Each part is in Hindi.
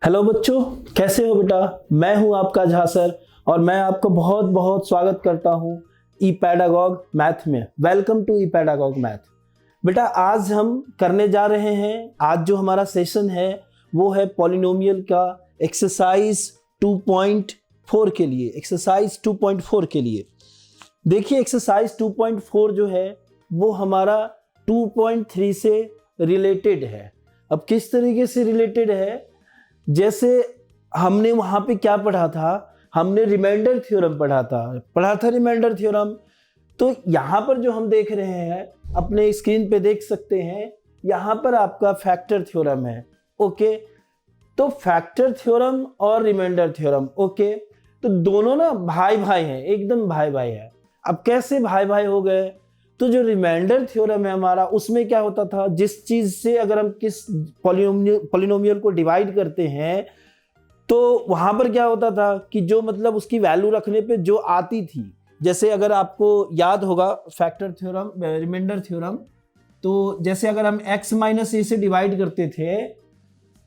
हेलो बच्चों, कैसे हो बेटा। मैं हूं आपका झा सर और मैं आपको बहुत बहुत स्वागत करता हूं ई पैडागॉग मैथ में। Welcome to E pedagogue math. बेटा आज हम करने जा रहे हैं, आज जो हमारा सेशन है वो है पॉलिनोमियल का एक्सरसाइज 2.4 के लिए। एक्सरसाइज 2.4 के लिए देखिए, एक्सरसाइज 2.4 जो है वो हमारा 2.3 से रिलेटेड है। अब किस तरीके से रिलेटेड है, जैसे हमने वहां पे क्या पढ़ा था, हमने रिमाइंडर थ्योरम पढ़ा था रिमाइंडर थ्योरम। तो यहाँ पर जो हम देख रहे हैं, अपने स्क्रीन पे देख सकते हैं, यहाँ पर आपका फैक्टर थ्योरम है। ओके, तो फैक्टर थ्योरम और रिमाइंडर थ्योरम, ओके, तो दोनों ना भाई भाई हैं, एकदम भाई भाई है। अब कैसे भाई भाई हो गए, तो जो रिमाइंडर थ्योरम है हमारा, उसमें क्या होता था, जिस चीज से अगर हम किस पॉलिनोमियल को डिवाइड करते हैं तो वहां पर क्या होता था कि जो मतलब उसकी वैल्यू रखने पे जो आती थी, जैसे अगर आपको याद होगा फैक्टर थ्योरम रिमाइंडर थ्योरम, तो जैसे अगर हम x माइनस ए से डिवाइड करते थे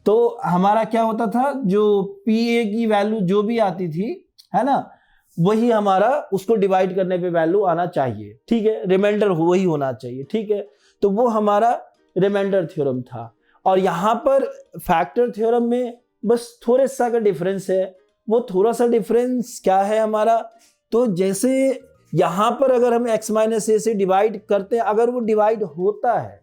तो हमारा क्या होता था, जो पी ए की वैल्यू जो भी आती थी, है ना, वही हमारा उसको डिवाइड करने पे वैल्यू आना चाहिए। ठीक है, रिमाइंडर वही होना चाहिए। ठीक है, तो वो हमारा रिमाइंडर थ्योरम था। और यहाँ पर फैक्टर थ्योरम में बस थोड़े सा का डिफरेंस है। वो थोड़ा सा डिफरेंस क्या है हमारा, तो जैसे यहाँ पर अगर हम x माइनस ए से डिवाइड करते हैं, अगर वो डिवाइड होता है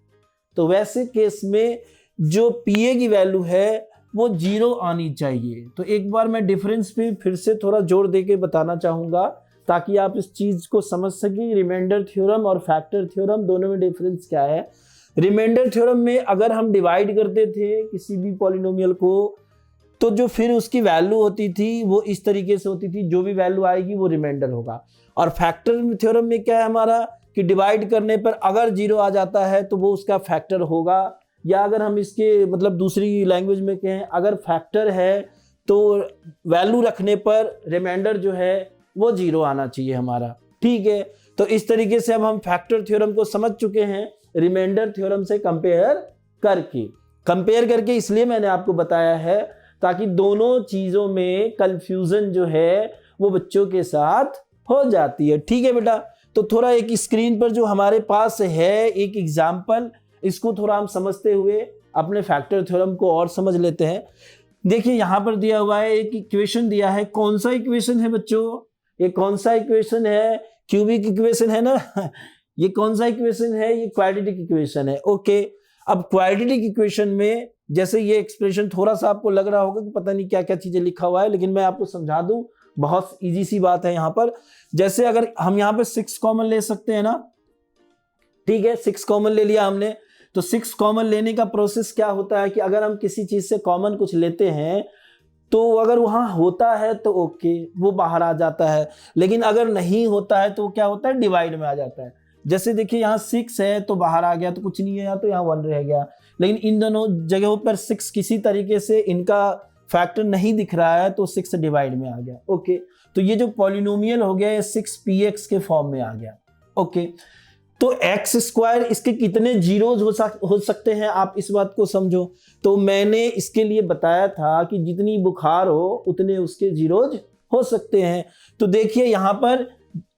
तो वैसे केस में जो पी ए की वैल्यू है वो 0 आनी चाहिए। तो एक बार मैं डिफरेंस पे फिर से थोड़ा जोर देके बताना चाहूंगा ताकि आप इस चीज को समझ सकें। रिमाइंडर थ्योरम और फैक्टर थ्योरम दोनों में डिफरेंस क्या है। रिमाइंडर थ्योरम में अगर हम डिवाइड करते थे किसी भी पॉलिनोमियल को, तो जो फिर उसकी वैल्यू होती थी वो इस तरीके से होती थी, जो भी वैल्यू आएगी वो रिमाइंडर होगा। और फैक्टर थ्योरम में क्या है हमारा कि डिवाइड करने पर अगर 0 आ जाता है तो वो उसका फैक्टर होगा, या अगर हम इसके मतलब दूसरी लैंग्वेज में कहें, अगर फैक्टर है तो वैल्यू रखने पर रिमाइंडर जो है वो 0 आना चाहिए हमारा। ठीक है, तो इस तरीके से अब हम फैक्टर थ्योरम को समझ चुके हैं रिमाइंडर थ्योरम से कंपेयर करके इसलिए मैंने आपको बताया है ताकि दोनों चीजों में कंफ्यूजन जो है वो बच्चों के साथ हो जाती है। ठीक है बेटा, तो थोड़ा एक स्क्रीन पर जो हमारे पास है एक एग्जाम्पल, इसको थोड़ा हम समझते हुए अपने फैक्टर थ्योरम को और समझ लेते हैं। देखिए यहाँ पर दिया हुआ है, एक इक्वेशन दिया है। कौन सा इक्वेशन है बच्चों, ये कौन सा इक्वेशन है, क्यूबिक इक्वेशन है ना ये कौन सा इक्वेशन है, ये क्वाड्रेटिक इक्वेशन है। ओके, अब क्वाड्रेटिक इक्वेशन में जैसे ये एक्सप्रेशन थोड़ा सा आपको लग रहा होगा कि पता नहीं क्या क्या चीजें लिखा हुआ है, लेकिन मैं आपको समझा दूं, बहुत इजी सी बात है। यहाँ पर जैसे अगर हम यहाँ पे 6 कॉमन ले सकते हैं ना, ठीक है, 6 कॉमन ले लिया हमने, तो 6 कॉमन लेने का प्रोसेस क्या होता है कि अगर हम किसी चीज से कॉमन कुछ लेते हैं तो अगर वहां होता है तो ओके, वो बाहर आ जाता है, लेकिन अगर नहीं होता है तो क्या होता है, डिवाइड में आ जाता है। जैसे देखिए यहाँ 6 है तो बाहर आ गया तो कुछ नहीं है, यहाँ तो यहाँ 1 रह गया, लेकिन इन दोनों जगहों पर 6 किसी तरीके से इनका फैक्टर नहीं दिख रहा है तो 6 डिवाइड में आ गया। ओके, तो ये जो पॉलिनोमियल हो गया ये 6px के फॉर्म में आ गया। ओके, तो एक्स स्क्वायर, इसके कितने जीरोज हो सकते हैं, आप इस बात को समझो। तो मैंने इसके लिए बताया था कि जितनी बुखार हो उतने उसके जीरोज हो सकते हैं। तो देखिए यहाँ पर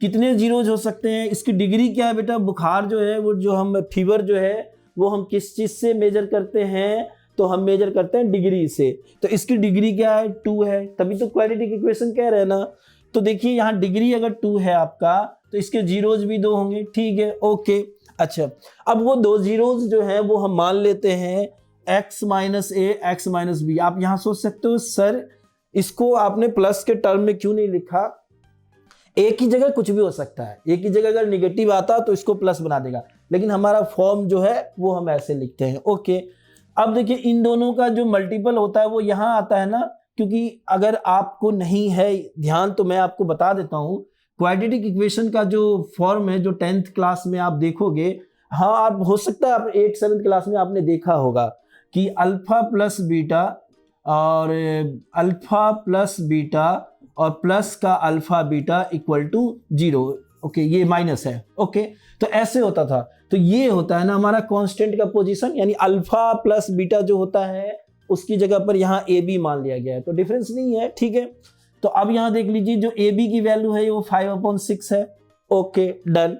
कितने जीरोज हो सकते हैं, इसकी डिग्री क्या है बेटा, बुखार जो है वो, जो हम फीवर जो है वो हम किस चीज से मेजर करते हैं, तो हम मेजर करते हैं डिग्री से। तो इसकी डिग्री क्या है, 2 है, तभी तो क्वाड्रेटिक इक्वेशन कह रहे हैं ना। तो देखिए यहाँ डिग्री अगर 2 है आपका तो इसके जीरोज भी 2 होंगे। ठीक है, ओके, अच्छा, अब वो 2 जीरोज जो है वो हम मान लेते हैं x माइनस ए एक्स माइनस बी। आप यहाँ सोच सकते हो सर इसको आपने प्लस के टर्म में क्यों नहीं लिखा, एक ही जगह कुछ भी हो सकता है, एक ही जगह अगर निगेटिव आता तो इसको प्लस बना देगा, लेकिन हमारा फॉर्म जो है वो हम ऐसे लिखते हैं। ओके, अब देखिए इन दोनों का जो मल्टीपल होता है वो यहाँ आता है ना, क्योंकि अगर आपको नहीं है ध्यान तो मैं आपको बता देता हूँ, क्वाड्रेटिक इक्वेशन का जो फॉर्म है जो 10th क्लास में आप देखोगे, हाँ आप हो सकता है आप 8th-7th क्लास में आपने देखा होगा कि अल्फा प्लस बीटा और अल्फा प्लस बीटा और प्लस का alpha beta equal to 0। Okay, ये माइनस है। ओके, तो ऐसे होता था। तो ये होता है ना हमारा कांस्टेंट का पोजीशन, यानी अल्फा प्लस बीटा जो होता है उसकी जगह पर यहाँ ए बी मान लिया गया है, तो डिफरेंस नहीं है, ठीक है। तो अब यहाँ देख लीजिए जो ए बी की वैल्यू है वो 5/6 है, ओके डन।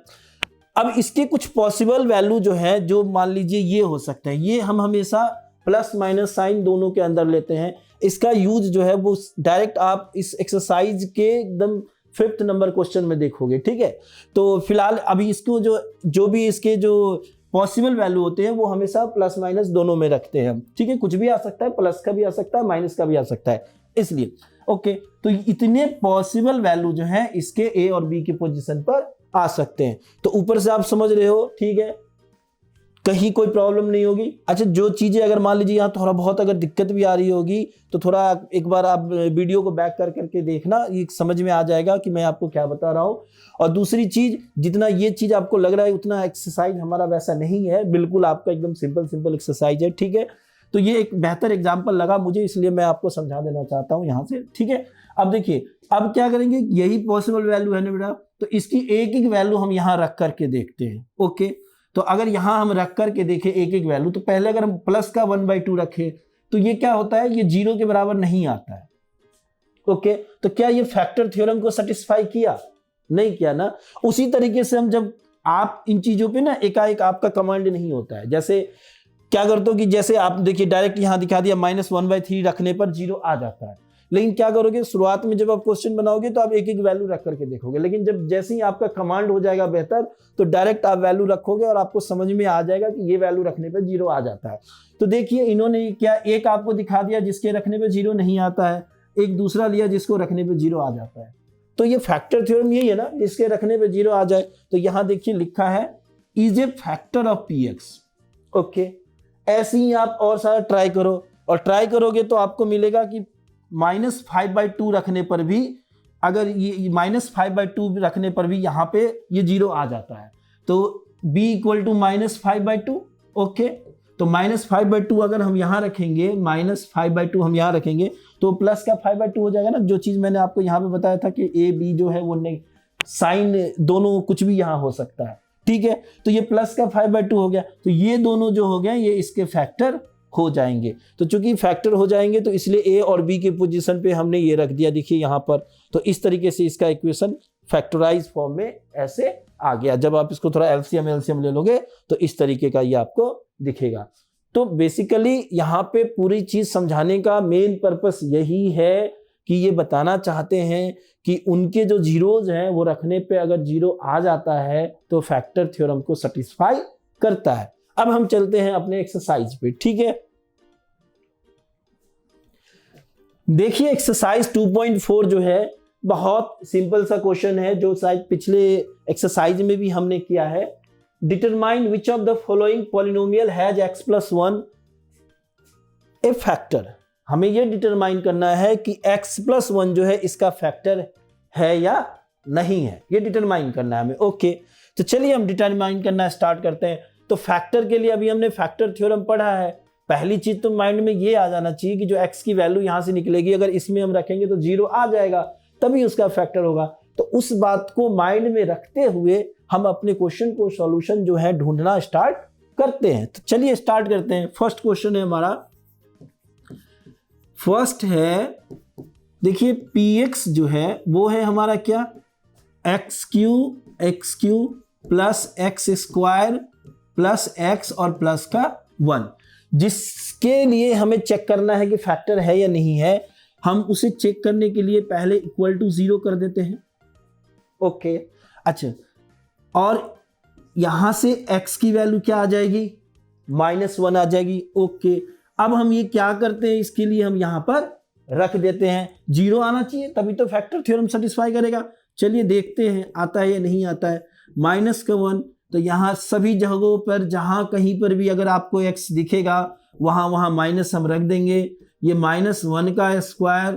अब इसके कुछ पॉसिबल वैल्यू जो है, जो मान लीजिए ये हो सकते हैं, ये हम हमेशा प्लस माइनस साइन दोनों के अंदर लेते हैं। इसका यूज जो है वो डायरेक्ट आप इस एक्सरसाइज के एकदम 5th नंबर क्वेश्चन में देखोगे, ठीक है। तो फिलहाल अभी इसको जो भी इसके जो पॉसिबल वैल्यू होते हैं वो हमेशा प्लस माइनस दोनों में रखते हैं, ठीक है। कुछ भी आ सकता है, प्लस का भी आ सकता है, माइनस का भी आ सकता है, इसलिए ओके। तो इतने पॉसिबल वैल्यू जो है इसके ए और बी की पोजीशन पर आ सकते हैं। तो वीडियो से आप समझ रहे हो, ठीक है, कहीं कोई प्रॉब्लम नहीं होगी। अच्छा, जो चीजें अगर मान लीजिए यहाँ थोड़ा बहुत अगर दिक्कत भी आ रही होगी तो थोड़ा एक बार आप वीडियो को बैक करके देखना, ये समझ में आ जाएगा कि मैं आपको क्या बता रहा हूँ। और दूसरी चीज, जितना ये चीज आपको लग रहा है उतना एक्सरसाइज हमारा वैसा नहीं है, बिल्कुल आपका एकदम सिंपल एक्सरसाइज है, ठीक है। तो ये एक बेहतर एग्जाम्पल लगा मुझे, इसलिए मैं आपको समझा देना चाहता हूँ यहाँ से, ठीक है। अब देखिए, अब क्या करेंगे, यही पॉसिबल वैल्यू है ना बेटा, तो इसकी एक एक वैल्यू हम यहाँ रख करके देखते हैं, ओके। तो अगर यहाँ हम रख करके देखें एक एक वैल्यू, तो पहले अगर हम प्लस का 1/2 रखें तो ये क्या होता है, ये 0 के बराबर नहीं आता है, ओके। तो क्या ये फैक्टर थ्योरम को सेटिस्फाई किया? नहीं किया ना। उसी तरीके से हम जब आप इन चीजों पे ना एकाएक आपका कमांड नहीं होता है, जैसे क्या करते हो कि जैसे आप देखिए डायरेक्ट यहां दिखा दिया -1/3 रखने पर 0 आ जाता है, लेकिन क्या करोगे, शुरुआत में जब आप क्वेश्चन बनाओगे तो आप एक एक वैल्यू रख करके देखोगे, लेकिन जब जैसे ही आपका कमांड हो जाएगा बेहतर, तो डायरेक्ट आप वैल्यू रखोगे और आपको समझ में आ जाएगा कि ये वैल्यू रखने पे 0 आ जाता है। तो देखिए इन्होंने क्या एक आपको दिखा दिया जिसके रखने पे 0 नहीं आता है, एक दूसरा लिया जिसको रखने पे 0 आ जाता है। तो ये फैक्टर थ्योरम यही है ना, जिसके रखने पे 0 आ जाए। तो यहाँ देखिए लिखा है is a factor of px, okay. ऐसे ही आप और सारा ट्राई करो, और ट्राई करोगे तो आपको मिलेगा कि -5/2 रखने पर भी, अगर ये -5/2 रखने पर भी यहाँ पे ये 0 आ जाता है। तो b = -5/2, ओके। तो -5/2 अगर हम यहाँ रखेंगे, -5/2 हम यहाँ रखेंगे तो प्लस का 5/2 हो जाएगा ना। जो चीज़ मैंने आपको यहाँ पे बताया था कि a b जो है वो नहीं, साइन दोनों कुछ भी यहाँ हो सकता है, ठीक है। तो ये प्लस का 5/2 हो गया, तो ये दोनों जो हो गए ये इसके फैक्टर हो जाएंगे। तो चूंकि फैक्टर हो जाएंगे तो इसलिए ए और बी की पोजीशन पे हमने ये रख दिया, देखिए यहाँ पर। तो इस तरीके से इसका इक्वेशन फैक्टराइज फॉर्म में ऐसे आ गया। जब आप इसको थोड़ा एलसीएम ले लोगे तो इस तरीके का ये आपको दिखेगा। तो बेसिकली यहाँ पे पूरी चीज समझाने का मेन पर्पस यही है कि ये बताना चाहते हैं कि उनके जो जीरोज हैं वो रखने पे अगर 0 आ जाता है तो फैक्टर थ्योरम को सेटिस्फाई करता है। अब हम चलते हैं अपने एक्सरसाइज पे, ठीक है। देखिए एक्सरसाइज 2.4 जो है बहुत सिंपल सा क्वेश्चन है, जो शायद पिछले एक्सरसाइज में भी हमने किया है। Determine which of the following polynomial has x+1 A factor. हमें यह डिटरमाइन करना है कि x+1 जो है इसका फैक्टर है या नहीं है, ये डिटरमाइन करना है हमें, ओके। तो चलिए हम डिटरमाइन करना स्टार्ट करते हैं। तो फैक्टर के लिए अभी हमने फैक्टर थ्योरम पढ़ा है। पहली चीज तो माइंड में ये आ जाना चाहिए कि जो x की वैल्यू यहां से निकलेगी अगर इसमें हम रखेंगे तो 0 आ जाएगा, तभी उसका फैक्टर होगा। तो उस बात को माइंड में रखते हुए हम अपने क्वेश्चन को सॉल्यूशन जो है ढूंढना स्टार्ट करते हैं। तो चलिए स्टार्ट करते हैं। फर्स्ट क्वेश्चन है हमारा, फर्स्ट है देखिए px जो है वो है हमारा क्या, x³ plus x² plus x और प्लस का 1, जिसके लिए हमें चेक करना है कि फैक्टर है या नहीं है। हम उसे चेक करने के लिए पहले इक्वल टू 0 कर देते हैं, ओके। अच्छा, और यहां से x की वैल्यू क्या आ जाएगी, -1 आ जाएगी, ओके। अब हम ये क्या करते हैं, इसके लिए हम यहां पर रख देते हैं, 0 आना चाहिए तभी तो फैक्टर थ्योरम सेटिस्फाई करेगा। चलिए देखते हैं आता है या नहीं आता है। -1, तो यहाँ सभी जगहों पर जहां कहीं पर भी अगर आपको x दिखेगा वहां माइनस हम रख देंगे। ये -1 का स्क्वायर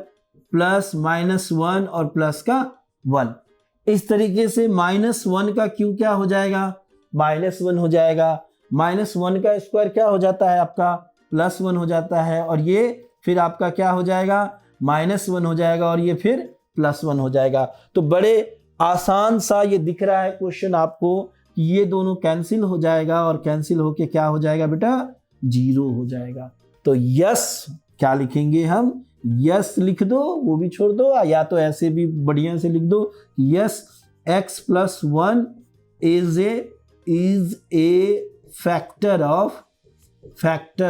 प्लस -1 और प्लस का 1, इस तरीके से -1 का क्यू क्या हो जाएगा, -1 हो जाएगा। -1 का स्क्वायर क्या हो जाता है आपका, +1 हो जाता है, और ये फिर आपका क्या हो जाएगा, -1 हो जाएगा, और ये फिर +1 हो जाएगा। तो बड़े आसान सा ये दिख रहा है क्वेश्चन आपको, ये दोनों कैंसिल हो जाएगा और कैंसिल होके क्या हो जाएगा बेटा, 0 हो जाएगा। तो यस क्या लिखेंगे हम, यस लिख दो, वो भी छोड़ दो, या तो ऐसे भी बढ़िया से लिख दो, yes x plus 1 is a factor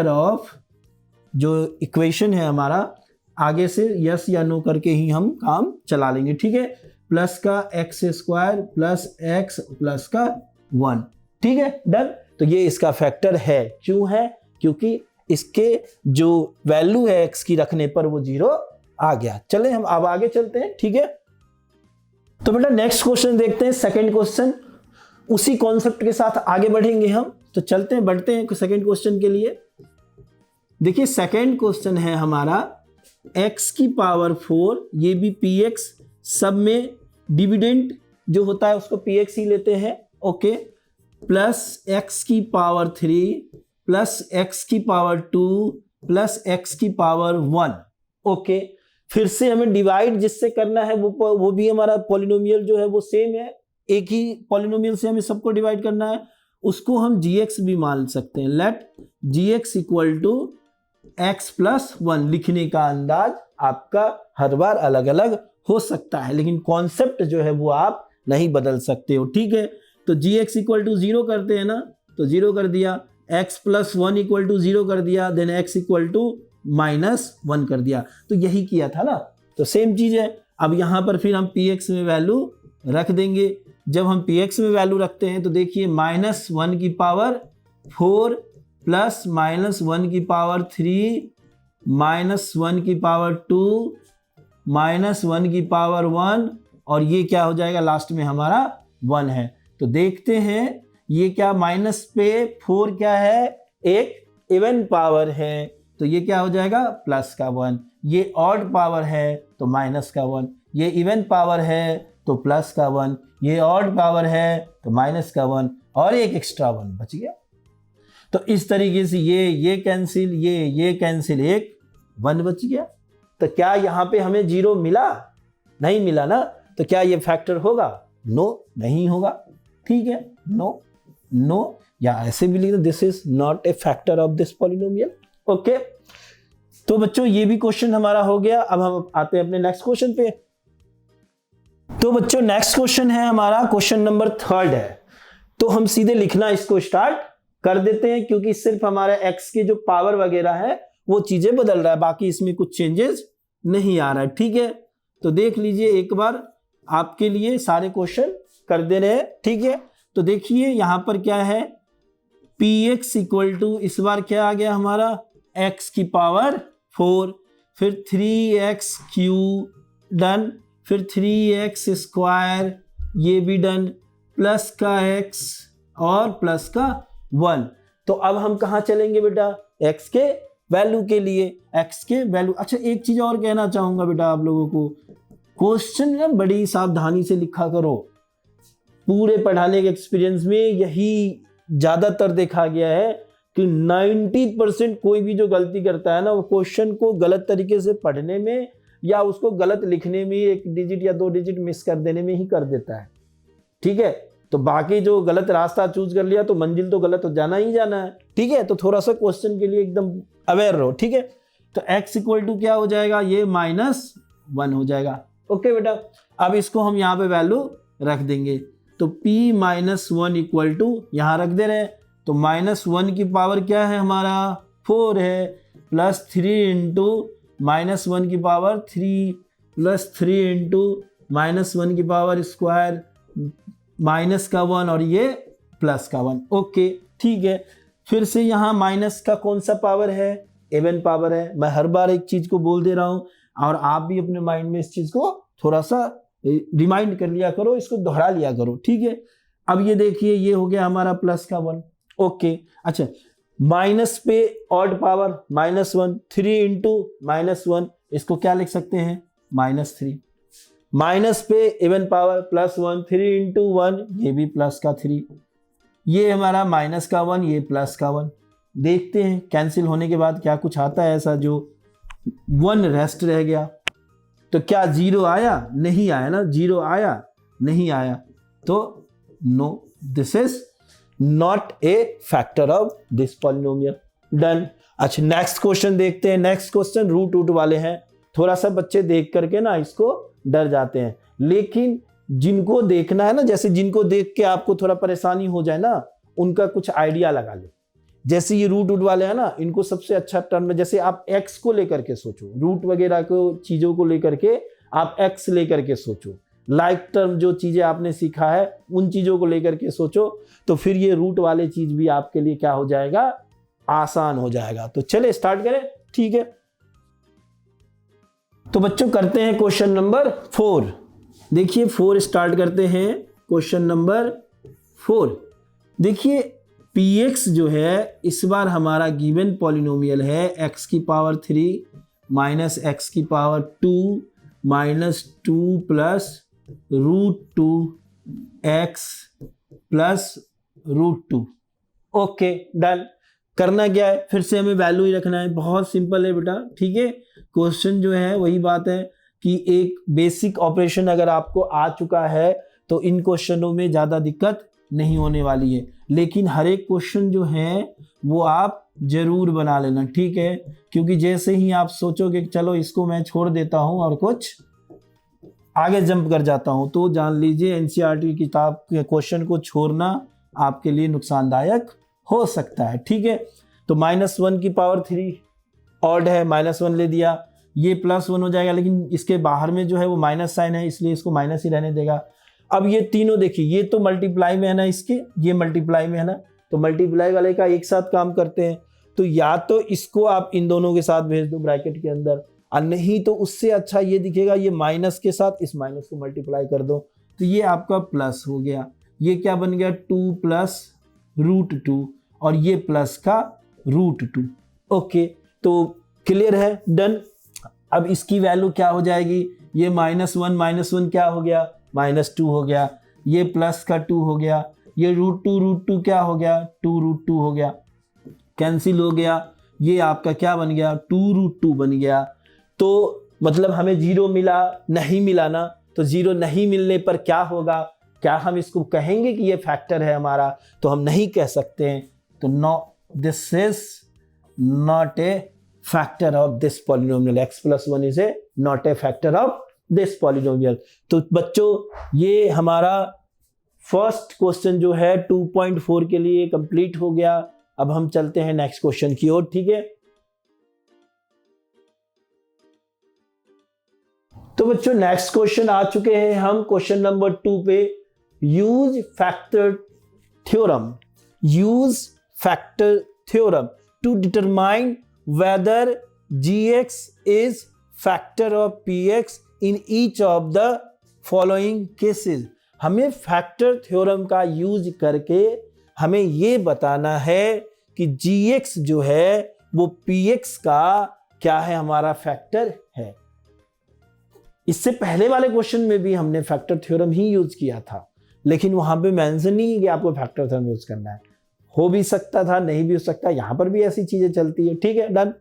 of जो इक्वेशन है हमारा, आगे से यस या नो करके ही हम काम चला लेंगे, ठीक है। प्लस का x square plus x plus का 1, ठीक है, डन। तो ये इसका फैक्टर है, क्यों है, क्योंकि इसके जो वैल्यू है x की रखने पर वो 0 आ गया। चले हम अब आगे चलते हैं, ठीक है। तो बेटा नेक्स्ट क्वेश्चन देखते हैं, सेकंड क्वेश्चन, उसी कॉन्सेप्ट के साथ आगे बढ़ेंगे हम। तो चलते हैं, बढ़ते हैं सेकंड क्वेश्चन के लिए। देखिए सेकंड क्वेश्चन है हमारा x की पावर 4, ये भी px, सब में डिविडेंड जो होता है उसको px ही लेते हैं, ओके, प्लस x की पावर 3 प्लस x की पावर 2 प्लस x की पावर 1, ओके। फिर से हमें डिवाइड जिससे करना है वो भी हमारा पॉलिनोमियल जो है वो सेम है, एक ही पॉलिनोमियल से हमें सबको डिवाइड करना है, उसको हम gx भी मान सकते हैं। Let gx equal to x plus 1, लिखने का अंदाज आपका हर बार अलग अलग हो सकता है, लेकिन कॉन्सेप्ट जो है वो आप नहीं बदल सकते हो, ठीक है। तो gx इक्वल टू 0 करते हैं ना, तो 0 कर दिया, x प्लस 1 इक्वल टू 0 कर दिया, देन x इक्वल टू -1 कर दिया। तो यही किया था ना, तो सेम चीज है। अब यहां पर फिर हम px में वैल्यू रख देंगे। जब हम px में वैल्यू रखते हैं तो देखिए -1 की पावर 4 प्लस -1 की पावर 3 -1 की पावर 2 -1 की पावर 1, और ये क्या हो जाएगा लास्ट में हमारा 1 है। तो देखते हैं ये क्या, माइनस पे 4 क्या है, एक इवन पावर है, तो ये क्या हो जाएगा प्लस का 1, ये ऑड पावर है तो माइनस का 1, ये इवन पावर है तो प्लस का 1, ये ऑड पावर है तो माइनस का 1, और एक एक्स्ट्रा 1 बच गया। तो इस तरीके से ये कैंसिल, ये कैंसिल, एक 1 बच गया। तो क्या यहाँ पे हमें 0 मिला, नहीं मिला ना, तो क्या ये फैक्टर होगा, नो, नहीं होगा, ठीक है, नो, या ऐसे भी लिख दो, this is not a factor of this polynomial, okay. तो बच्चों ये भी क्वेश्चन हमारा हो गया। अब हम आते हैं अपने नेक्स्ट क्वेश्चन पे। तो बच्चों नेक्स्ट क्वेश्चन है हमारा, क्वेश्चन नंबर 3 है। तो हम सीधे लिखना इसको स्टार्ट कर देते हैं, क्योंकि सिर्फ हमारा x के जो पावर वगैरह है वो चीजें बदल रहा है, बाकी इसमें कुछ चेंजेस नहीं आ रहा है, ठीक है। तो देख लीजिए एक बार, आपके लिए सारे क्वेश्चन कर दे रहे हैं, ठीक है। तो देखिए यहां पर क्या है, px इक्वल टू, इस बार क्या आ गया हमारा, x की पावर 4, फिर 3x क्यू, डन, फिर 3x स्क्वायर, ये भी डन, प्लस का x और प्लस का 1। तो अब हम कहाँ चलेंगे बेटा, x के वैल्यू के लिए, x के वैल्यू। अच्छा एक चीज और कहना चाहूंगा बेटा आप लोगों को, क्वेश्चन ना बड़ी सावधानी से लिखा करो। पूरे पढ़ाने के एक्सपीरियंस में यही ज्यादातर देखा गया है कि 90% कोई भी जो गलती करता है ना, वो क्वेश्चन को गलत तरीके से पढ़ने में या उसको गलत लिखने में, 1 डिजिट या 2 डिजिट मिस कर देने में ही कर देता है, ठीक है। तो बाकी जो गलत रास्ता चूज कर लिया तो मंजिल तो गलत हो जाना ही जाना है, ठीक है। तो थोड़ा सा क्वेश्चन के लिए एकदम अवेयर रहो, ठीक है। तो x इक्वल टू क्या हो जाएगा, ये -1 हो जाएगा, ओके बेटा। अब इसको हम यहाँ पे वैल्यू रख देंगे, तो p -1 इक्वल टू यहाँ रख दे रहे हैं, तो -1 की पावर क्या है हमारा 4 है, प्लस 3 इंटू -1 की पावर 3 प्लस 3 इंटू -1 की पावर स्क्वायर, माइनस का 1 और ये प्लस का 1, ओके, ठीक है। फिर से यहाँ माइनस का कौन सा पावर है, इवन पावर है। मैं हर बार एक चीज को बोल दे रहा हूँ, और आप भी अपने माइंड में इस चीज को थोड़ा सा रिमाइंड कर लिया करो, इसको दोहरा लिया करो, ठीक है। अब ये देखिए ये हो गया हमारा प्लस का 1, ओके। अच्छा माइनस पे ऑड पावर -1, 3 इंटू -1, इसको क्या लिख सकते हैं -3, माइनस पे इवन पावर +1, 3 इंटू 1, ये भी प्लस का 3, ये हमारा माइनस का 1, ये प्लस का 1। देखते हैं कैंसिल होने के बाद क्या कुछ आता है ऐसा जो 1 रेस्ट रह गया। तो क्या 0 आया, नहीं आया ना, 0 आया नहीं आया, तो no, this is not a factor of this polynomial, done. अच्छा नेक्स्ट क्वेश्चन देखते हैं। नेक्स्ट क्वेश्चन रूट रूट वाले हैं। थोड़ा सा बच्चे देख करके ना इसको डर जाते हैं, लेकिन जिनको देखना है ना, जैसे जिनको देख के आपको थोड़ा परेशानी हो जाए ना, उनका कुछ आइडिया लगा ले। जैसे ये रूट रूट वाले हैं ना, इनको सबसे अच्छा टर्म में, जैसे आप एक्स को लेकर के सोचो, रूट वगैरह को चीजों को लेकर के आप एक्स लेकर के सोचो, लाइक टर्म जो चीजें आपने सीखा है उन चीजों को लेकर के सोचो, तो फिर ये रूट वाले चीज भी आपके लिए क्या हो जाएगा, आसान हो जाएगा। तो चले स्टार्ट करें, ठीक है। तो बच्चों करते हैं क्वेश्चन नंबर 4। देखिए 4 स्टार्ट करते हैं। क्वेश्चन नंबर 4 देखिए, px जो है इस बार हमारा गिवन पॉलिनोमियल है x की पावर 3 माइनस x की power 2 minus 2 plus √2x plus √2। Okay done. करना क्या है, फिर से हमें वैल्यू ही रखना है, बहुत सिंपल है बेटा, ठीक है। क्वेश्चन जो है वही बात है कि एक बेसिक ऑपरेशन अगर आपको आ चुका है तो इन क्वेश्चनों में ज़्यादा दिक्कत नहीं होने वाली है, लेकिन हर एक क्वेश्चन जो है वो आप जरूर बना लेना, ठीक है। क्योंकि जैसे ही आप सोचोगे कि चलो इसको मैं छोड़ देता हूँ और कुछ आगे जंप कर जाता हूँ, तो जान लीजिए एनसीईआरटी किताब के क्वेश्चन को छोड़ना आपके लिए नुकसानदायक हो सकता है, ठीक है। तो -1 की पावर 3 ऑड है, -1 ले दिया, ये +1 हो जाएगा, लेकिन इसके बाहर में जो है वो माइनस साइन है, इसलिए इसको माइनस ही रहने देगा। अब ये तीनों देखिए, ये तो मल्टीप्लाई में है ना, इसके ये मल्टीप्लाई में है ना, तो मल्टीप्लाई वाले का एक साथ काम करते हैं। तो या तो इसको आप इन दोनों के साथ भेज दो ब्रैकेट के अंदर, और नहीं तो उससे अच्छा ये दिखेगा, ये माइनस के साथ इस माइनस को मल्टीप्लाई कर दो, तो ये आपका प्लस हो गया। ये क्या बन गया, 2 प्लस √2, और ये प्लस का √2। ओके, तो क्लियर है, डन। अब इसकी वैल्यू क्या हो जाएगी, ये -1 क्या हो गया, -2 हो गया, ये प्लस का 2 हो गया, ये √2 क्या हो गया, 2√2 हो गया, कैंसिल हो गया, ये आपका क्या बन गया, 2√2 बन गया। तो मतलब हमें 0 मिला, नहीं मिला ना, तो 0 नहीं मिलने पर क्या होगा, क्या हम इसको कहेंगे कि ये फैक्टर है हमारा, तो हम नहीं कह सकते हैं। तो no, this is not a factor of this polynomial, x+1 is a not a factor of this polynomial. तो बच्चों ये हमारा फर्स्ट क्वेश्चन जो है 2.4 के लिए कंप्लीट हो गया। अब हम चलते हैं नेक्स्ट क्वेश्चन की ओर, ठीक है। तो बच्चों नेक्स्ट क्वेश्चन आ चुके हैं हम क्वेश्चन नंबर 2 पे। Use factor theorem, use factor theorem to determine whether gx is factor of px in each of the following cases। हमें फैक्टर थ्योरम का यूज करके हमें ये बताना है कि gx जो है वो px का क्या है, हमारा फैक्टर है। इससे पहले वाले क्वेश्चन में भी हमने फैक्टर थ्योरम ही यूज किया था, लेकिन वहां पे मेंशन नहीं है कि आपको फैक्टर थ्योरम यूज करना है, हो भी सकता था, नहीं भी हो सकता, यहां पर भी ऐसी चीजें चलती है, ठीक है, डन।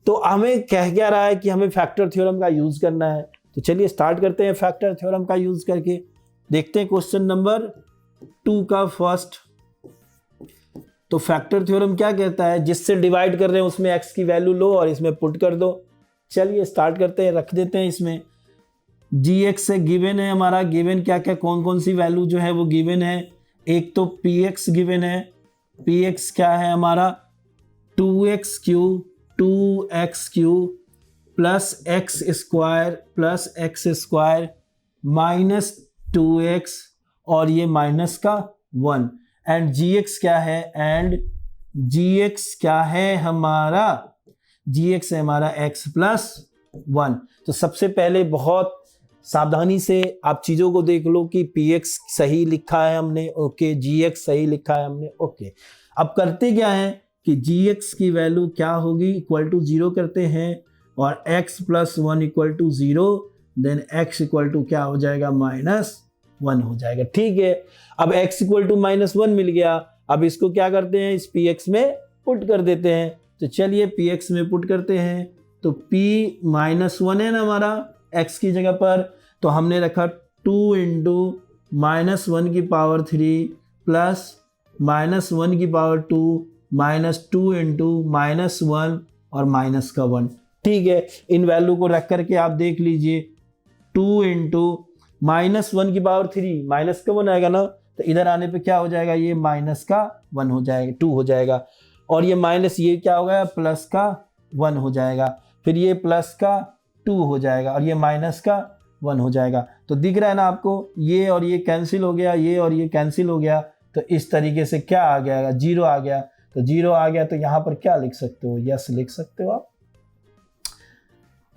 तो हमें कह क्या रहा है कि हमें फैक्टर थ्योरम का यूज करना है, तो चलिए स्टार्ट करते हैं फैक्टर थ्योरम का यूज करके। देखते हैं क्वेश्चन नंबर 2 का फर्स्ट। तो फैक्टर थ्योरम क्या कहता है, जिससे डिवाइड कर रहे हैं उसमें x की वैल्यू लो और इसमें पुट कर दो। चलिए स्टार्ट करते हैं, रख देते हैं इसमें। gx से गिवन है हमारा, गिवन क्या क्या कौन कौन सी वैल्यू जो है वो गिवन है। एक तो px गिवन है, px क्या है हमारा 2x³ प्लस x² -2x और ये माइनस का 1, एंड gx क्या है, एंड gx क्या है हमारा, gx है हमारा x+1। तो सबसे पहले बहुत सावधानी से आप चीज़ों को देख लो कि px सही लिखा है हमने, ओके, gx सही लिखा है हमने, ओके। अब करते क्या है कि gx की वैल्यू क्या होगी, इक्वल टू 0 करते हैं, और x+1 equal to 0, then x equal to क्या हो जाएगा, -1 हो जाएगा, ठीक है। अब x इक्वल टू -1 मिल गया, अब इसको क्या करते हैं, इस px में पुट कर देते हैं। तो चलिए px में पुट करते हैं, तो p -1 है ना हमारा x की जगह पर, तो हमने रखा 2 × -1 की पावर 3 प्लस -1 की पावर 2 -2 इंटू -1 और माइनस का 1। ठीक है, इन वैल्यू को रख करके आप देख लीजिए, 2 इंटू -1 की पावर 3 माइनस का 1 आएगा ना, तो इधर आने पे क्या हो जाएगा, ये माइनस का 1 हो जाएगा, 2 हो जाएगा, और ये माइनस ये क्या होगा, प्लस का 1 हो जाएगा, फिर ये प्लस का 2 हो जाएगा और ये माइनस का 1 हो जाएगा। तो दिख रहा है ना आपको, ये और ये कैंसिल हो गया, ये और ये कैंसिल हो गया, तो इस तरीके से क्या आ गया, 0 आ गया। तो 0 आ गया तो यहाँ पर क्या लिख सकते हो, यस लिख सकते हो आप।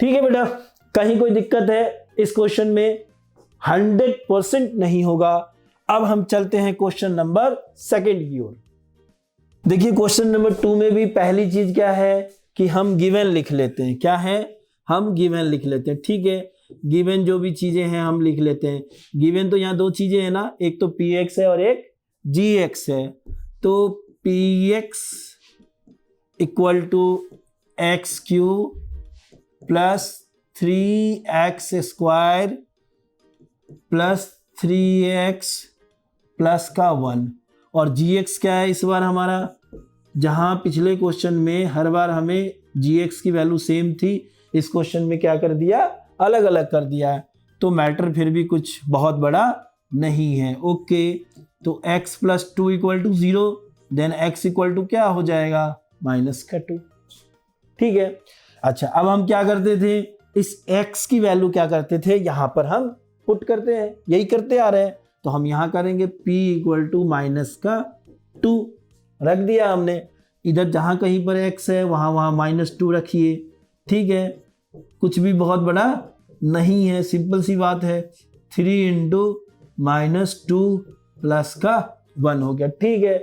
ठीक है बेटा, कहीं कोई दिक्कत है इस क्वेश्चन में? 100% नहीं होगा। अब हम चलते हैं क्वेश्चन नंबर 2 की ओर। देखिए क्वेश्चन नंबर 2 में भी पहली चीज क्या है कि हम गिवन लिख लेते हैं। क्या है, हम गिवन लिख लेते हैं। ठीक है, गिवन जो भी चीजें हैं हम लिख लेते हैं। गिवन तो यहाँ दो चीजें हैं ना, एक तो px है और एक gx है। तो px equal to x cube plus 3x square plus 3x plus का 1, और gx क्या है इस बार हमारा, जहां पिछले क्वेश्चन में हर बार हमें gx की वैल्यू सेम थी, इस क्वेश्चन में क्या कर दिया, अलग अलग कर दिया है। तो मैटर फिर भी कुछ बहुत बड़ा नहीं है। ओके, तो x plus 2 equal to 0, then x equal to क्या हो जाएगा, माइनस का 2। ठीक है, अच्छा अब हम क्या करते थे, इस x की वैल्यू क्या करते थे, यहां पर हम पुट करते हैं, यही करते आ रहे हैं। तो हम यहां करेंगे p इक्वल टू माइनस का 2 रख दिया हमने, इधर जहां कहीं पर x है वहां -2 रखिए। ठीक है, कुछ भी बहुत बड़ा नहीं है, सिंपल सी बात है। 3 इंटू -2 प्लस का 1 हो गया। ठीक है,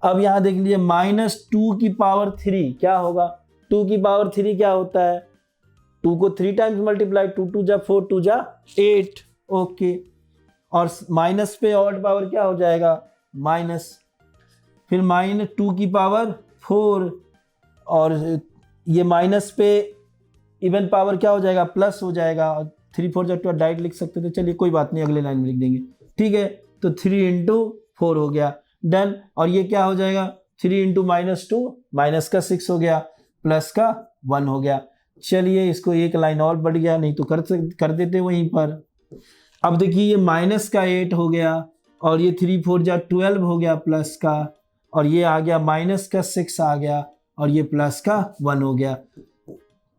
अब यहां देख लीजिए -2 की पावर 3 क्या होगा, 2 की पावर 3 क्या होता है, 2 को 3 टाइम्स मल्टीप्लाई, 2 2 जा 4, 2 जा 8। ओके, और माइनस पे ऑड पावर क्या हो जाएगा, माइनस, फिर -2 की पावर 4, और ये माइनस पे इवन पावर क्या हो जाएगा, प्लस हो जाएगा। 3 4 जा 12 डायरेक्ट लिख सकते थे, चलिए कोई बात नहीं, अगले लाइन में लिख देंगे। ठीक है, तो 3 इंटू 4 हो गया, डन। और ये क्या हो जाएगा, 3 इंटू -2 माइनस का 6 हो गया, प्लस का 1 हो गया। चलिए इसको एक लाइन और बढ़ गया, नहीं तो कर देते वहीं पर। अब देखिए ये माइनस का 8 हो गया, और ये 3 4 जा 12 हो गया प्लस का, और ये आ गया माइनस का 6 आ गया, और ये प्लस का 1 हो गया।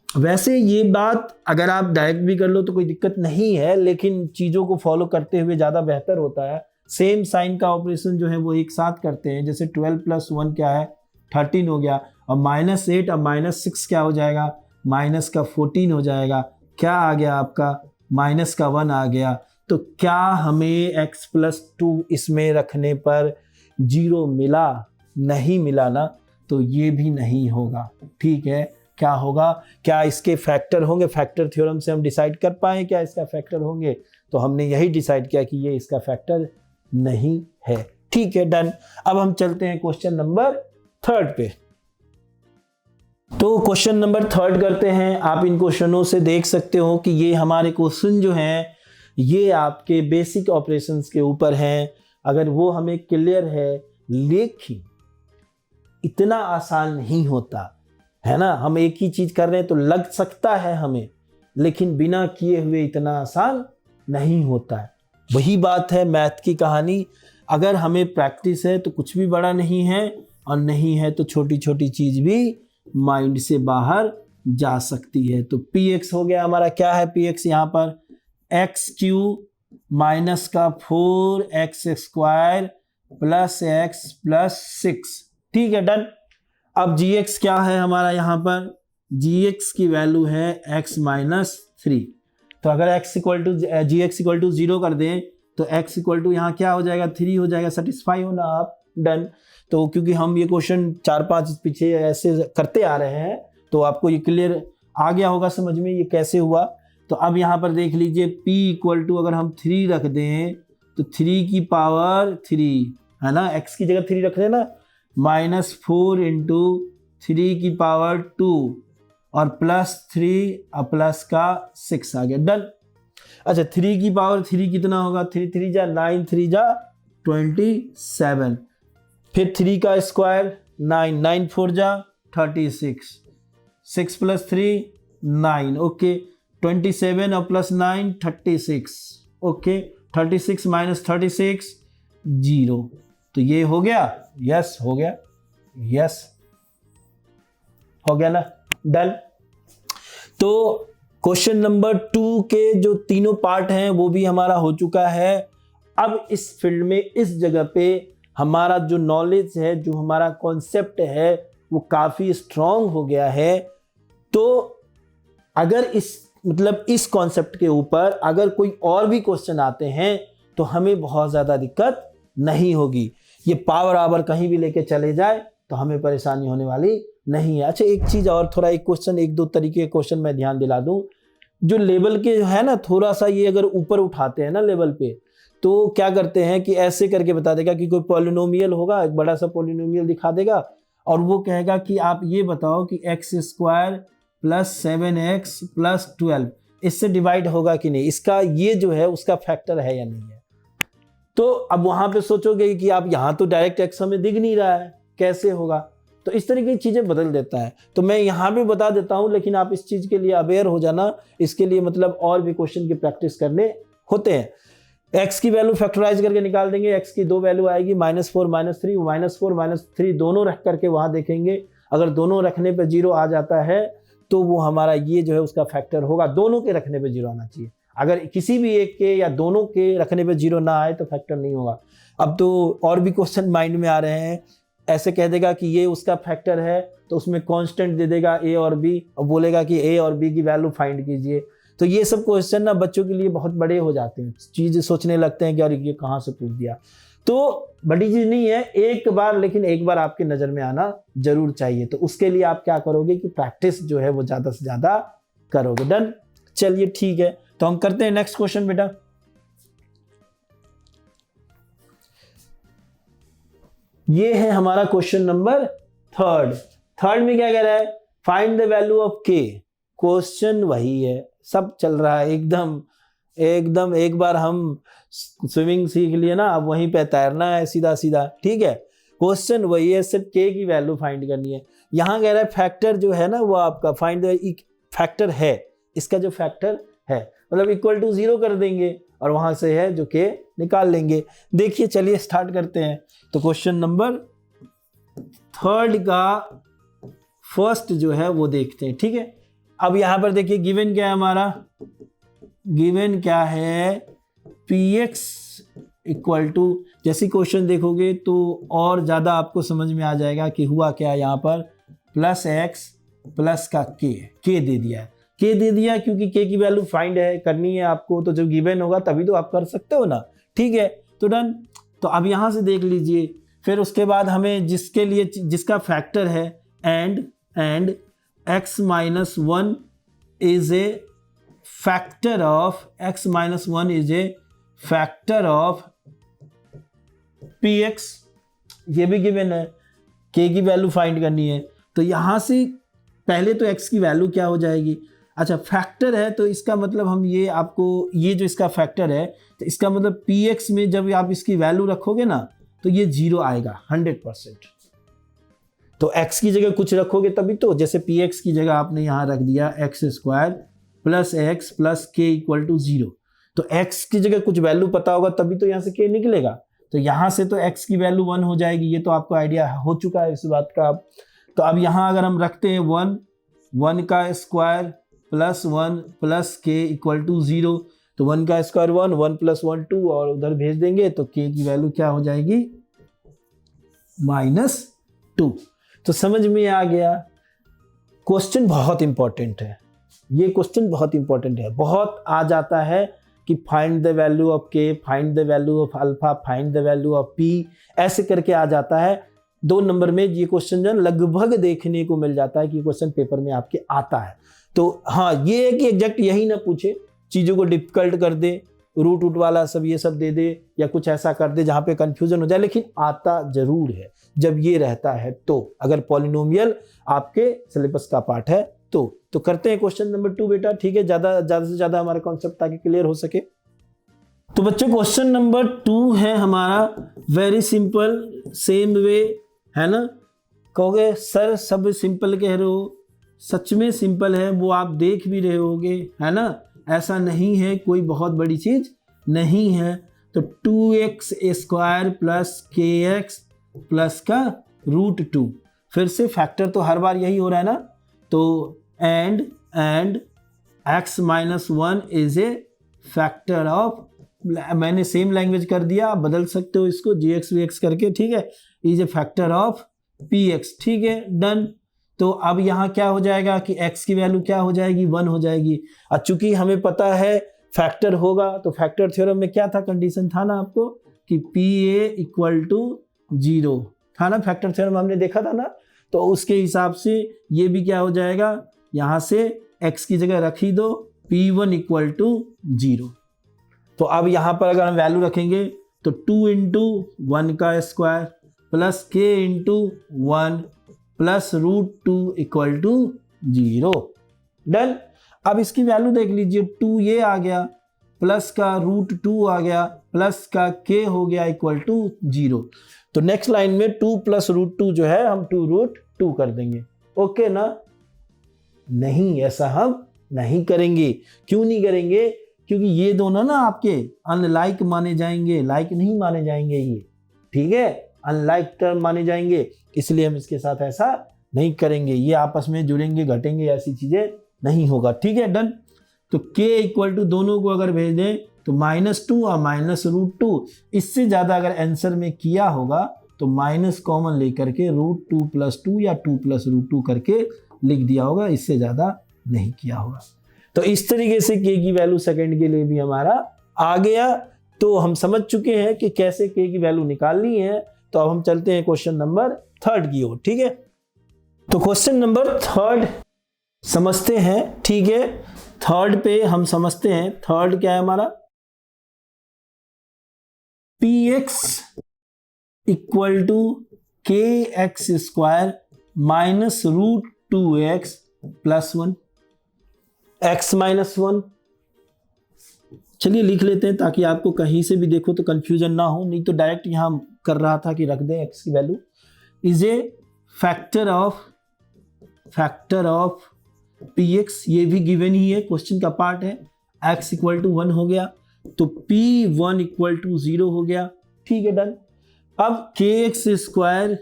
वैसे ये बात अगर आप डायरेक्ट भी कर लो तो कोई दिक्कत नहीं है, लेकिन चीज़ों को फॉलो करते हुए ज़्यादा बेहतर होता है। सेम साइन का ऑपरेशन जो है वो एक साथ करते हैं, जैसे 12 + 1 क्या है, 13 हो गया, और -8 और -6 क्या हो जाएगा, माइनस का 14 हो जाएगा। क्या आ गया आपका, माइनस का 1 आ गया। तो क्या हमें x + 2 इसमें रखने पर 0 मिला, नहीं मिला ना, तो ये भी नहीं होगा। ठीक है, क्या होगा, क्या इसके फैक्टर होंगे, फैक्टर थ्योरम से हम डिसाइड कर पाए क्या इसका फैक्टर होंगे, तो हमने यही डिसाइड किया कि ये इसका फैक्टर नहीं है। ठीक है, डन। अब हम चलते हैं क्वेश्चन नंबर 3 पे। तो क्वेश्चन नंबर 3 करते हैं। आप इन क्वेश्चनों से देख सकते हो कि ये हमारे क्वेश्चन जो हैं ये आपके बेसिक ऑपरेशंस के ऊपर हैं। अगर वो हमें क्लियर है, लेकिन इतना आसान नहीं होता है ना, हम एक ही चीज कर रहे हैं तो लग सकता है हमें, लेकिन बिना किए हुए इतना आसान नहीं होता है। वही बात है मैथ की कहानी, अगर हमें प्रैक्टिस है तो कुछ भी बड़ा नहीं है, और नहीं है तो छोटी छोटी चीज भी माइंड से बाहर जा सकती है। तो px हो गया हमारा, क्या है px यहाँ पर, x³ माइनस का 4x² प्लस x प्लस 6। ठीक है, डन। अब gx क्या है हमारा, यहाँ पर gx की वैल्यू है x - 3। तो अगर gx इक्वल टू 0 कर दें तो x इक्वल टू यहाँ क्या हो जाएगा, 3 हो जाएगा। सेटिस्फाई हो ना आप, डन। तो क्योंकि हम ये क्वेश्चन 4-5 पीछे ऐसे करते आ रहे हैं, तो आपको ये क्लियर आ गया होगा समझ में ये कैसे हुआ। तो अब यहाँ पर देख लीजिए p इक्वल टू अगर हम 3 रख दें तो 3 की पावर 3 है ना, x की जगह 3 रख देना, -4 इंटू 3 की पावर 2 और +3 और प्लस का 6 आ गया, डन। अच्छा 3 की पावर 3 कितना होगा, 3 3 जा 9, 3 जा 27, फिर 3 का स्क्वायर 9, 9 4 जा 36, 6 + 3 9, ओके 27 और प्लस 9 36, ओके 36 - 36 0। तो ये हो गया, यस हो गया, यस हो गया ना, डन। तो क्वेश्चन नंबर 2 के जो तीनों पार्ट हैं वो भी हमारा हो चुका है। अब इस फील्ड में इस जगह पे हमारा जो नॉलेज है, जो हमारा कॉन्सेप्ट है वो काफ़ी स्ट्रांग हो गया है। तो अगर इस कॉन्सेप्ट के ऊपर अगर कोई और भी क्वेश्चन आते हैं तो हमें बहुत ज़्यादा दिक्कत नहीं होगी। ये पावर आवर कहीं भी लेके चले जाए तो हमें परेशानी होने वाली नहीं है। अच्छा एक चीज़ और, थोड़ा एक क्वेश्चन, एक दो तरीके के क्वेश्चन मैं ध्यान दिला दूं। जो लेवल के है ना, थोड़ा सा ये अगर ऊपर उठाते हैं ना लेवल पे, तो क्या करते हैं कि ऐसे करके बता देगा कि कोई पॉलिनोमियल होगा, एक बड़ा सा पॉलिनोमियल दिखा देगा और वो कहेगा कि आप ये बताओ कि x² + 7x + 12 इससे डिवाइड होगा कि नहीं, इसका ये जो है उसका फैक्टर है या नहीं है। तो अब वहां पे सोचोगे कि आप यहाँ तो डायरेक्ट x हमें दिख नहीं रहा है, कैसे होगा। तो इस तरीके की चीजें बदल देता है। तो मैं यहाँ भी बता देता हूँ, लेकिन आप इस चीज के लिए अवेयर हो जाना। इसके लिए मतलब और भी क्वेश्चन की प्रैक्टिस करने होते हैं। x की वैल्यू फैक्टराइज करके निकाल देंगे, x की 2 वैल्यू आएगी -4 -3, -4 -3 दोनों रख करके वहां देखेंगे। अगर दोनों रखने पे 0 आ जाता है तो वो हमारा ये जो है उसका फैक्टर होगा। दोनों के रखने पे 0 आना चाहिए। अगर किसी भी एक के या दोनों के रखने पे 0 ना आए तो फैक्टर नहीं होगा। अब तो और भी क्वेश्चन माइंड में आ रहे हैं। ऐसे कह देगा कि ये उसका फैक्टर है तो उसमें कांस्टेंट दे देगा a और b और बोलेगा कि a और b की वैल्यू फाइंड कीजिए। तो ये सब क्वेश्चन ना बच्चों के लिए बहुत बड़े हो जाते हैं, चीज़ सोचने लगते हैं कि यार ये कहाँ से पूछ दिया। तो बड़ी चीज़ नहीं है, एक बार, लेकिन एक बार आपके नज़र में आना जरूर चाहिए। तो उसके लिए आप क्या करोगे कि प्रैक्टिस जो है वो ज़्यादा से ज़्यादा करोगे। डन, चलिए ठीक है। तो हम करते हैं नेक्स्ट क्वेश्चन बेटा। ये है हमारा क्वेश्चन नंबर 3 में क्या कह रहा है, find the value of k। Question वही है, सब चल रहा है एकदम। एक बार हम स्विमिंग सीख लिए ना, अब वहीं पे तैरना है सीधा सीधा, ठीक है। क्वेश्चन वही है, सिर्फ k की वैल्यू फाइंड करनी है। यहां कह रहा है फैक्टर जो है ना वो आपका फाइंड द फैक्टर है, इसका जो फैक्टर है मतलब इक्वल टू 0 कर देंगे और वहां से है जो k निकाल लेंगे। देखिए चलिए स्टार्ट करते हैं। तो क्वेश्चन नंबर 3 का फर्स्ट जो है वो देखते हैं, ठीक है। अब यहां पर देखिए गिवन क्या है हमारा, गिवन क्या है px इक्वल टू, जैसे क्वेश्चन देखोगे तो और ज्यादा आपको समझ में आ जाएगा कि हुआ क्या है। यहाँ पर +x प्लस का k दे दिया है, k दे दिया क्योंकि k की वैल्यू फाइंड है करनी है आपको। तो जब गिवन होगा तभी तो आप कर सकते हो ना, ठीक है। तो डन। तो अब यहां से देख लीजिए, फिर उसके बाद हमें जिसके लिए जिसका फैक्टर है and x - 1 is a factor of x - 1 is a factor of px, ये भी गिवन है, k की वैल्यू फाइंड करनी है। तो यहां से पहले तो x की वैल्यू क्या हो जाएगी, अच्छा फैक्टर है तो इसका मतलब हम ये आपको, ये जो इसका फैक्टर है तो इसका मतलब px में जब आप इसकी वैल्यू रखोगे ना तो ये 0 आएगा 100%। तो x की जगह कुछ रखोगे तभी तो, जैसे px की जगह आपने यहाँ रख दिया x² + x + k = 0। तो x की जगह कुछ वैल्यू पता होगा तभी तो यहाँ से k निकलेगा। तो यहाँ से तो x की वैल्यू 1 हो जाएगी, ये तो आपको आइडिया हो चुका है इस बात का। तो अब यहाँ अगर हम रखते हैं 1 का स्क्वायर + 1 + k = 0, तो 1 का स्क्वायर 1 + 1 2 और उधर भेज देंगे तो k की वैल्यू क्या हो जाएगी -2। तो समझ में आ गया। क्वेश्चन बहुत इंपॉर्टेंट है, ये क्वेश्चन बहुत इंपॉर्टेंट है, बहुत आ जाता है कि find the value of k, find the value of alpha, find the value of p, ऐसे करके आ जाता है। 2 नंबर में ये क्वेश्चन जो लगभग देखने को मिल जाता है कि क्वेश्चन पेपर में आपके आता है। तो हाँ, ये है कि एग्जैक्ट यही ना पूछे, चीज़ों को डिफिकल्ट कर दे, रूट वाला सब ये सब दे दे या कुछ ऐसा कर दे जहाँ पे कंफ्यूजन हो जाए, लेकिन आता जरूर है जब ये रहता है। तो अगर पॉलिनोमियल आपके सिलेबस का पार्ट है तो करते हैं क्वेश्चन नंबर 2 बेटा, ठीक है। ज़्यादा से ज़्यादा हमारा कॉन्सेप्ट ताकि क्लियर हो सके। तो बच्चों क्वेश्चन नंबर 2 है हमारा वेरी सिंपल, सेम वे है ना। कहोगे सर सब सिंपल कह रहे हो, सच में सिंपल है, वो आप देख भी रहे होगे, है ना, ऐसा नहीं है, कोई बहुत बड़ी चीज नहीं है। तो 2x square plus kx plus का √2, फिर से फैक्टर तो हर बार यही हो रहा है ना, तो and x minus 1 is a factor of, मैंने सेम लैंग्वेज कर दिया, आप बदल सकते हो इसको gx vx करके, ठीक है, is a factor of px, ठीक है, डन। तो अब यहाँ क्या हो जाएगा कि x की वैल्यू क्या हो जाएगी, 1 हो जाएगी। और चूंकि हमें पता है फैक्टर होगा, तो फैक्टर थ्योरम में क्या था, कंडीशन था ना आपको कि pa इक्वल टू 0 था ना, फैक्टर थ्योरम हमने देखा था ना, तो उसके हिसाब से ये भी क्या हो जाएगा, यहाँ से x की जगह रखी दो p1 इक्वल टू 0। तो अब यहाँ पर अगर हम वैल्यू रखेंगे तो 2 इंटू 1 का square plus k into 1 plus √2 equal to 0, done. अब इसकी वैल्यू देख लीजिए, 2 ये आ गया, प्लस का √2 आ गया, प्लस का k हो गया इक्वल टू 0। तो नेक्स्ट लाइन में 2 प्लस √2 जो है हम 2√2 कर देंगे, ओके ना। नहीं, ऐसा हम नहीं करेंगे। क्यों नहीं करेंगे, क्योंकि ये दोनों ना आपके अनलाइक माने जाएंगे, लाइक नहीं माने जाएंगे ये, ठीक है, अनलाइक टर्म माने जाएंगे, इसलिए हम इसके साथ ऐसा नहीं करेंगे, ये आपस में जुड़ेंगे घटेंगे, ऐसी चीजें नहीं होगा, ठीक है, डन। तो k इक्वल टू दोनों को अगर भेज दें तो -2 और -√2, इससे ज्यादा अगर आंसर में किया होगा तो माइनस कॉमन लेकर के √2 + 2 या 2 + √2 करके लिख दिया होगा, इससे ज्यादा नहीं किया होगा। तो इस तरीके से k की वैल्यू सेकंड के लिए भी हमारा आ गया। तो हम समझ चुके हैं कि कैसे k की वैल्यू निकालनी है। तो अब हम चलते हैं क्वेश्चन नंबर 3 की ओर, ठीक है। तो क्वेश्चन नंबर 3 समझते हैं, ठीक है। 3 पे हम समझते हैं, 3 क्या है हमारा, px equal to kx square minus √2x plus 1 x minus 1। चलिए लिख लेते हैं ताकि आपको कहीं से भी देखो तो कंफ्यूजन ना हो, नहीं तो डायरेक्ट यहां कर रहा था कि रख दें x की value, is a factor of px, ये भी गिवन ही है, क्वेश्चन का पार्ट है। x इक्वल टू 1 हो गया तो p1 इक्वल टू 0 हो गया, ठीक है, डन। अब kx स्क्वायर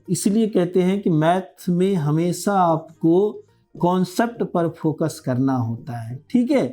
इसलिए कहते हैं कि मैथ में हमेशा आपको कॉन्सेप्ट पर फोकस करना होता है, ठीक है,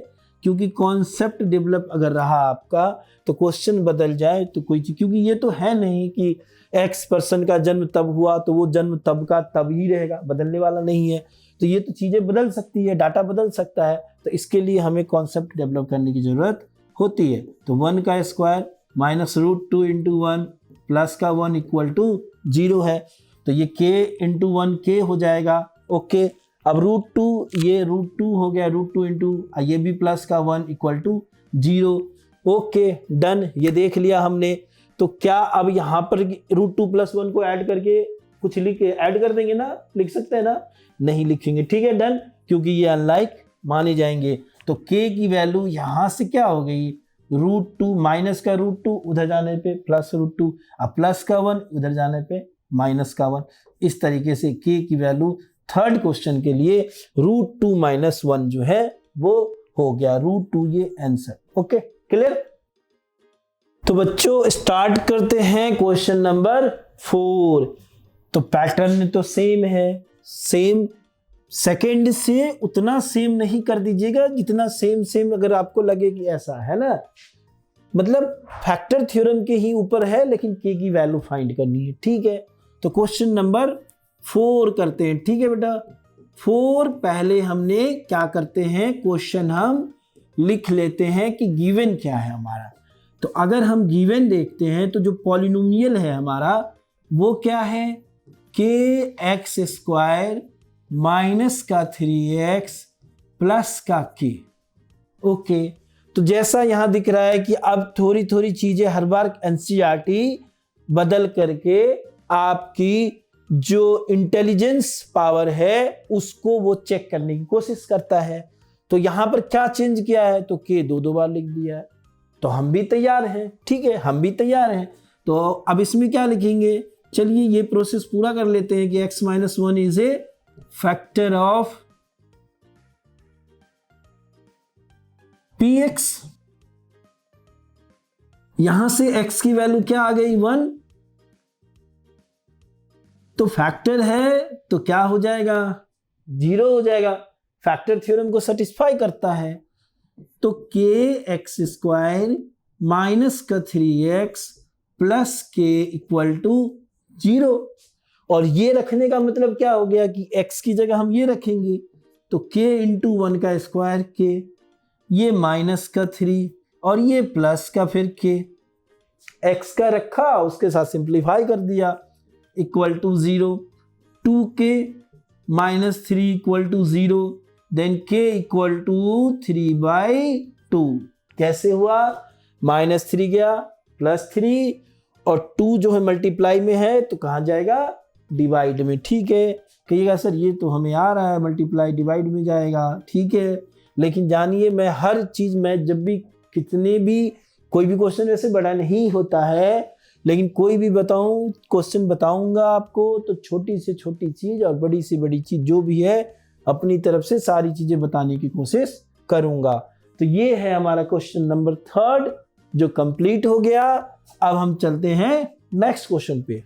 क्योंकि कॉन्सेप्ट डेवलप अगर रहा आपका तो क्वेश्चन बदल जाए तो कोई चीज, क्योंकि ये तो है नहीं कि x पर्सन का जन्म तब हुआ तो वो जन्म तब का तब ही रहेगा, बदलने वाला नहीं है। तो ये तो चीजें बदल सकती है, डाटा बदल सकता है, तो इसके लिए हमें कॉन्सेप्ट डेवलप करने की जरूरत होती है। तो 1 का स्क्वायर माइनस √2 इंटू 1 प्लस का 1 इक्वल टू 0 है, तो ये k इंटू 1 k हो जाएगा, ओके। अब √2, ये √2 हो गया, √2 इंटू ये भी प्लस का 1 इक्वल टू 0, ओके, डन। ये देख लिया हमने। तो क्या अब यहाँ पर √2 + 1 को ऐड करके कुछ लिख ऐड कर देंगे ना, लिख सकते हैं ना, नहीं लिखेंगे, ठीक है, डन, क्योंकि ये अनलाइक माने जाएंगे। तो k की वैल्यू यहाँ से क्या हो गई, √2 माइनस का √2 उधर जाने पे प्लस √2, अब प्लस का 1 उधर जाने पे माइनस का 1। इस तरीके से k की वैल्यू 3rd क्वेश्चन के लिए √2 - 1 जो है वो हो गया, √2 ये आंसर, ओके, क्लियर। तो बच्चों स्टार्ट करते हैं क्वेश्चन नंबर 4। तो पैटर्न तो सेम है, सेम, सेकंड से उतना सेम नहीं कर दीजिएगा जितना सेम अगर आपको लगे कि ऐसा है ना, मतलब फैक्टर थ्योरम के ही ऊपर है, लेकिन k की वैल्यू फाइंड करनी है, ठीक है। तो क्वेश्चन नंबर 4 करते हैं, ठीक है बेटा। 4 पहले हमने क्या करते हैं, क्वेश्चन हम लिख लेते हैं कि गिवन क्या है हमारा। तो अगर हम गिवन देखते हैं तो जो पॉलिनोमियल है हमारा वो क्या है, kx स्क्वायर माइनस का 3x प्लस का k, ओके। तो जैसा यहां दिख रहा है कि अब थोड़ी थोड़ी चीजें हर बार एनसीईआरटी बदल करके आपकी जो इंटेलिजेंस पावर है उसको वो चेक करने की कोशिश करता है। तो यहां पर क्या चेंज किया है, तो k 2 बार लिख दिया है। तो हम भी तैयार हैं, ठीक है, हम भी तैयार हैं। तो अब इसमें क्या लिखेंगे चलिए ये प्रोसेस पूरा कर लेते हैं कि x minus 1 is a factor of px। यहां से x की वैल्यू क्या आ गई 1, तो फैक्टर है तो क्या हो जाएगा 0 हो जाएगा, फैक्टर थ्योरम को सेटिस्फाई करता है। तो k एक्स स्क्वायर माइनस का 3x प्लस के इक्वल टू 0। और ये रखने का मतलब क्या हो गया कि x की जगह हम ये रखेंगे तो k इंटू 1 का स्क्वायर k, ये माइनस का 3 और ये प्लस का फिर k, x का रखा उसके साथ सिंप्लीफाई कर दिया equal to 0, 2k minus 3 equal to 0, then k equal to 3/2। कैसे हुआ, -3 गया +3 और 2 जो है मल्टीप्लाई में है तो कहाँ जाएगा डिवाइड में। ठीक है, कहिएगा सर ये तो हमें आ रहा है मल्टीप्लाई डिवाइड में जाएगा, ठीक है, लेकिन जानिए मैं हर चीज़ में जब भी कितने भी कोई भी क्वेश्चन वैसे बड़ा नहीं होता है, लेकिन कोई भी क्वेश्चन बताऊंगा आपको तो छोटी से छोटी चीज़ और बड़ी से बड़ी चीज़ जो भी है अपनी तरफ से सारी चीज़ें बताने की कोशिश करूंगा। तो ये है हमारा क्वेश्चन नंबर 3 जो कंप्लीट हो गया। अब हम चलते हैं नेक्स्ट क्वेश्चन पे।